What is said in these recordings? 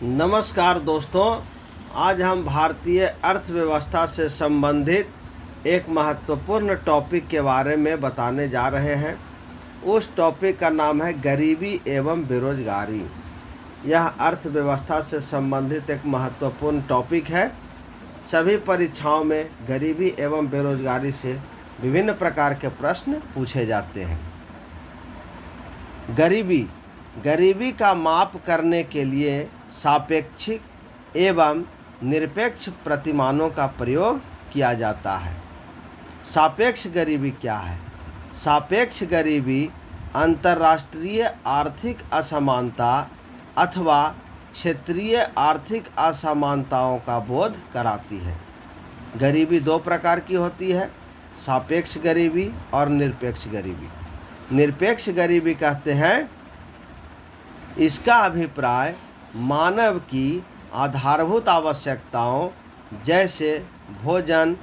नमस्कार दोस्तों, आज हम भारतीय अर्थव्यवस्था से संबंधित एक महत्वपूर्ण टॉपिक के बारे में बताने जा रहे हैं। उस टॉपिक का नाम है गरीबी एवं बेरोजगारी। यह अर्थव्यवस्था से संबंधित एक महत्वपूर्ण टॉपिक है। सभी परीक्षाओं में गरीबी एवं बेरोजगारी से विभिन्न प्रकार के प्रश्न पूछे जाते हैं। गरीबी का माप करने के लिए सापेक्षिक एवं निरपेक्ष प्रतिमानों का प्रयोग किया जाता है। सापेक्ष गरीबी क्या है? सापेक्ष गरीबी अंतर्राष्ट्रीय आर्थिक असमानता अथवा क्षेत्रीय आर्थिक असमानताओं का बोध कराती है। गरीबी दो प्रकार की होती है, सापेक्ष गरीबी और निरपेक्ष गरीबी। निरपेक्ष गरीबी कहते हैं इसका अभिप्राय मानव की आधारभूत आवश्यकताओं जैसे भोजन,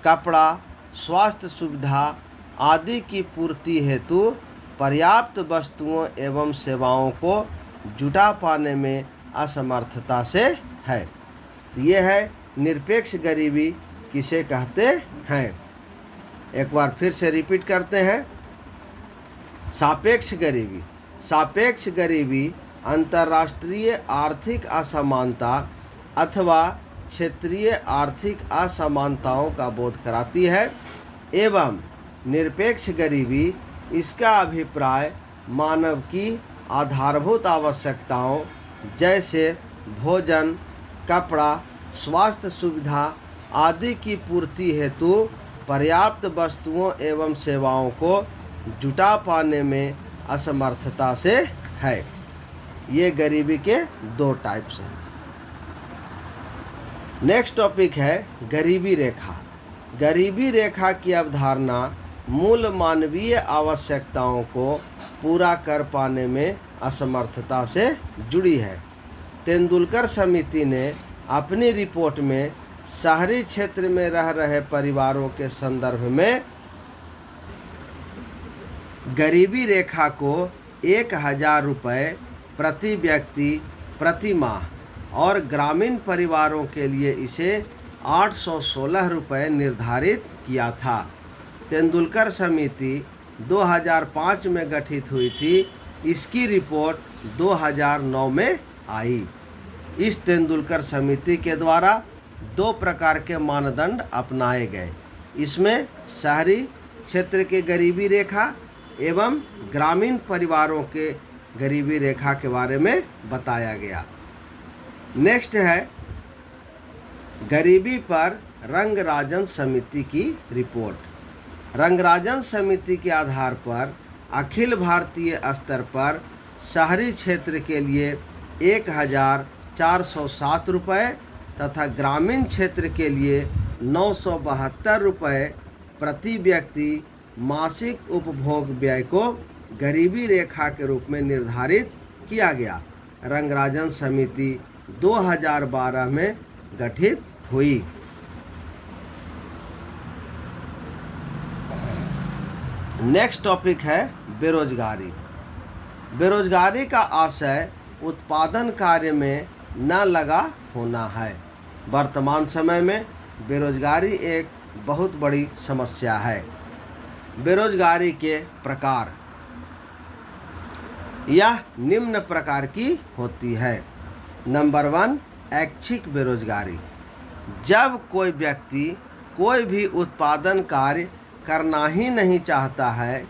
कपड़ा, स्वास्थ्य सुविधा आदि की पूर्ति हेतु पर्याप्त वस्तुओं एवं सेवाओं को जुटा पाने में असमर्थता से है। तो ये है निरपेक्ष गरीबी किसे कहते हैं। एक बार फिर से रिपीट करते हैं। सापेक्ष गरीबी अंतर्राष्ट्रीय आर्थिक असमानता अथवा क्षेत्रीय आर्थिक असमानताओं का बोध कराती है एवं निरपेक्ष गरीबी इसका अभिप्राय मानव की आधारभूत आवश्यकताओं जैसे भोजन, कपड़ा, स्वास्थ्य सुविधा आदि की पूर्ति हेतु पर्याप्त वस्तुओं एवं सेवाओं को जुटा पाने में असमर्थता से है। ये गरीबी के दो टाइप्स हैं। नेक्स्ट टॉपिक है गरीबी रेखा। गरीबी रेखा की अवधारणा मूल मानवीय आवश्यकताओं को पूरा कर पाने में असमर्थता से जुड़ी है। तेंदुलकर समिति ने अपनी रिपोर्ट में शहरी क्षेत्र में रह रहे परिवारों के संदर्भ में गरीबी रेखा को 1000 रुपये प्रति व्यक्ति प्रति माह और ग्रामीण परिवारों के लिए इसे 816 रुपये निर्धारित किया था। तेंदुलकर समिति 2005 में गठित हुई थी। इसकी रिपोर्ट 2009 में आई। इस तेंदुलकर समिति के द्वारा दो प्रकार के मानदंड अपनाए गए। इसमें शहरी क्षेत्र के गरीबी रेखा एवं ग्रामीण परिवारों के गरीबी रेखा के बारे में बताया गया। नेक्स्ट है गरीबी पर रंगराजन समिति की रिपोर्ट। रंगराजन समिति के आधार पर अखिल भारतीय स्तर पर शहरी क्षेत्र के लिए 1407 रुपये तथा ग्रामीण क्षेत्र के लिए 972 रुपये प्रति व्यक्ति मासिक उपभोग व्यय को गरीबी रेखा के रूप में निर्धारित किया गया। रंगराजन समिति 2012 में गठित हुई। नेक्स्ट टॉपिक है बेरोजगारी। बेरोजगारी का आशय उत्पादन कार्य में न लगा होना है। वर्तमान समय में बेरोजगारी एक बहुत बड़ी समस्या है। बेरोजगारी के प्रकार यह निम्न प्रकार की होती है। नंबर 1, ऐच्छिक बेरोजगारी। जब कोई व्यक्ति कोई भी उत्पादन कार्य करना ही नहीं चाहता है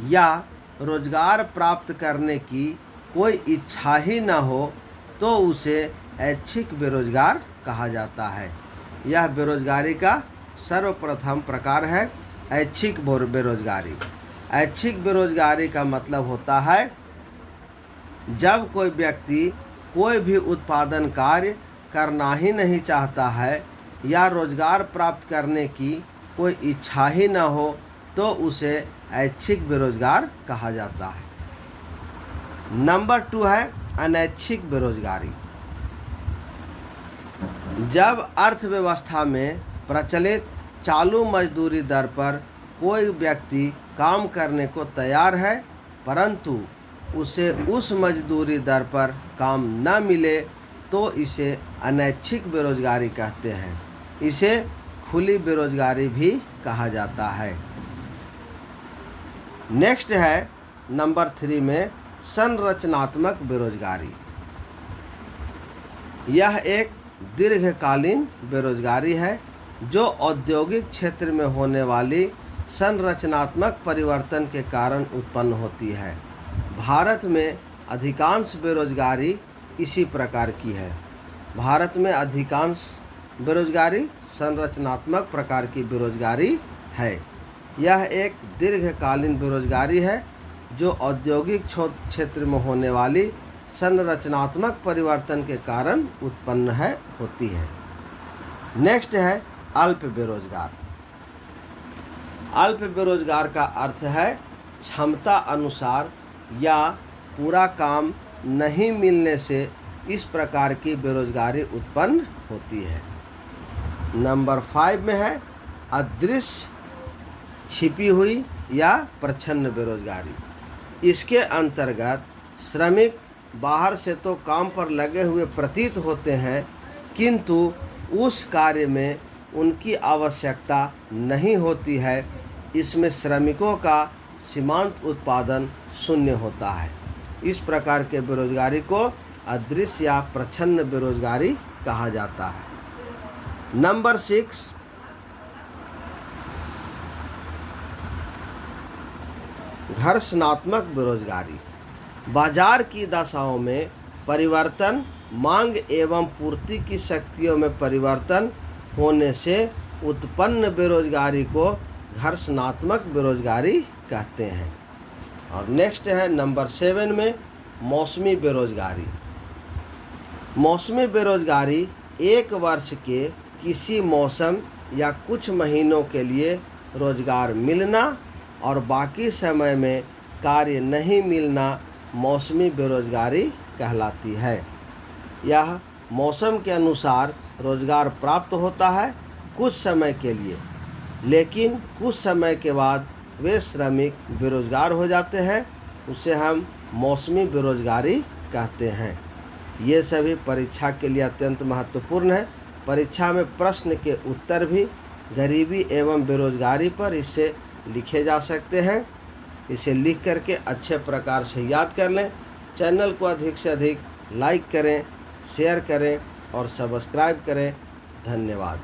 या रोजगार प्राप्त करने की कोई इच्छा ही न हो तो उसे ऐच्छिक बेरोजगार कहा जाता है। यह बेरोजगारी का सर्वप्रथम प्रकार है ऐच्छिक बेरोजगारी। ऐच्छिक बेरोजगारी का मतलब होता है जब कोई व्यक्ति कोई भी उत्पादन कार्य करना ही नहीं चाहता है या रोजगार प्राप्त करने की कोई इच्छा ही न हो तो उसे ऐच्छिक बेरोजगार कहा जाता है। नंबर 2 है अनैच्छिक बेरोजगारी। जब अर्थव्यवस्था में प्रचलित चालू मजदूरी दर पर कोई व्यक्ति काम करने को तैयार है परंतु उसे उस मजदूरी दर पर काम न मिले तो इसे अनैच्छिक बेरोजगारी कहते हैं। इसे खुली बेरोजगारी भी कहा जाता है। नेक्स्ट है नंबर 3 में संरचनात्मक बेरोजगारी। यह एक दीर्घकालीन बेरोजगारी है जो औद्योगिक क्षेत्र में होने वाली संरचनात्मक परिवर्तन के कारण उत्पन्न होती है। भारत में अधिकांश बेरोजगारी इसी प्रकार की है। भारत में अधिकांश बेरोजगारी संरचनात्मक प्रकार की बेरोजगारी है। यह एक दीर्घकालीन बेरोजगारी है जो औद्योगिक क्षेत्र में होने वाली संरचनात्मक परिवर्तन के कारण उत्पन्न होती है। नेक्स्ट है अल्प बेरोजगार। अल्प बेरोजगार का अर्थ है क्षमता अनुसार या पूरा काम नहीं मिलने से इस प्रकार की बेरोजगारी उत्पन्न होती है। नंबर 5 में है अदृश्य, छिपी हुई या प्रच्छन्न बेरोजगारी। इसके अंतर्गत श्रमिक बाहर से तो काम पर लगे हुए प्रतीत होते हैं, किंतु उस कार्य में उनकी आवश्यकता नहीं होती है। इसमें श्रमिकों का सीमांत उत्पादन शून्य होता है। इस प्रकार के बेरोजगारी को अदृश्य या प्रच्छन्न बेरोजगारी कहा जाता है। नंबर 6 घर्षणात्मक बेरोजगारी। बाजार की दशाओं में परिवर्तन, मांग एवं पूर्ति की शक्तियों में परिवर्तन होने से उत्पन्न बेरोजगारी को घर्षणात्मक बेरोजगारी कहते हैं। और नेक्स्ट है नंबर 7 में मौसमी बेरोजगारी। मौसमी बेरोजगारी एक वर्ष के किसी मौसम या कुछ महीनों के लिए रोजगार मिलना और बाकी समय में कार्य नहीं मिलना मौसमी बेरोजगारी कहलाती है। यह मौसम के अनुसार रोजगार प्राप्त होता है कुछ समय के लिए, लेकिन कुछ समय के बाद वे श्रमिक बेरोजगार हो जाते हैं। उसे हम मौसमी बेरोजगारी कहते हैं। ये सभी परीक्षा के लिए अत्यंत महत्वपूर्ण है। परीक्षा में प्रश्न के उत्तर भी गरीबी एवं बेरोजगारी पर इससे लिखे जा सकते हैं। इसे लिख करके अच्छे प्रकार से याद कर लें। चैनल को अधिक से अधिक लाइक करें, शेयर करें और सब्सक्राइब करें। धन्यवाद।